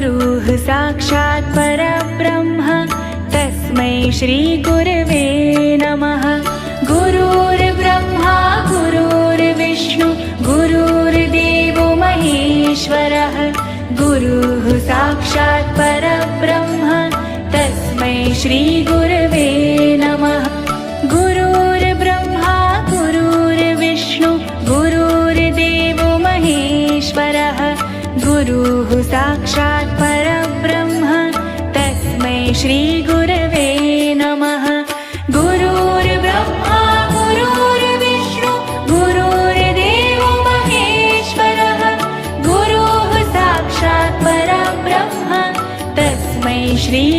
गुरुः साक्षात् परब्रह्म तस्मै श्रीगुरवे नमः। गुरुर्ब्रह्मा गुरुर्विष्णु गुरुर्देवो महेश्वरः। गुरुः साक्षात् परब्रह्म तस्मै श्रीगुरवे नमः। गुरुर्ब्रह्मा गुरुर्विष्णु गुरुर्देवो महेश्वरः। गुरुः साक्षात् परब्रह्म तस्मै श्रीगुरवे नमः। गुरुर्ब्रह्मा गुरुर्विष्णु गुरुर्देवो महेश्वरः। गुरुः साक्षात् परब्रह्म तस्मै श्री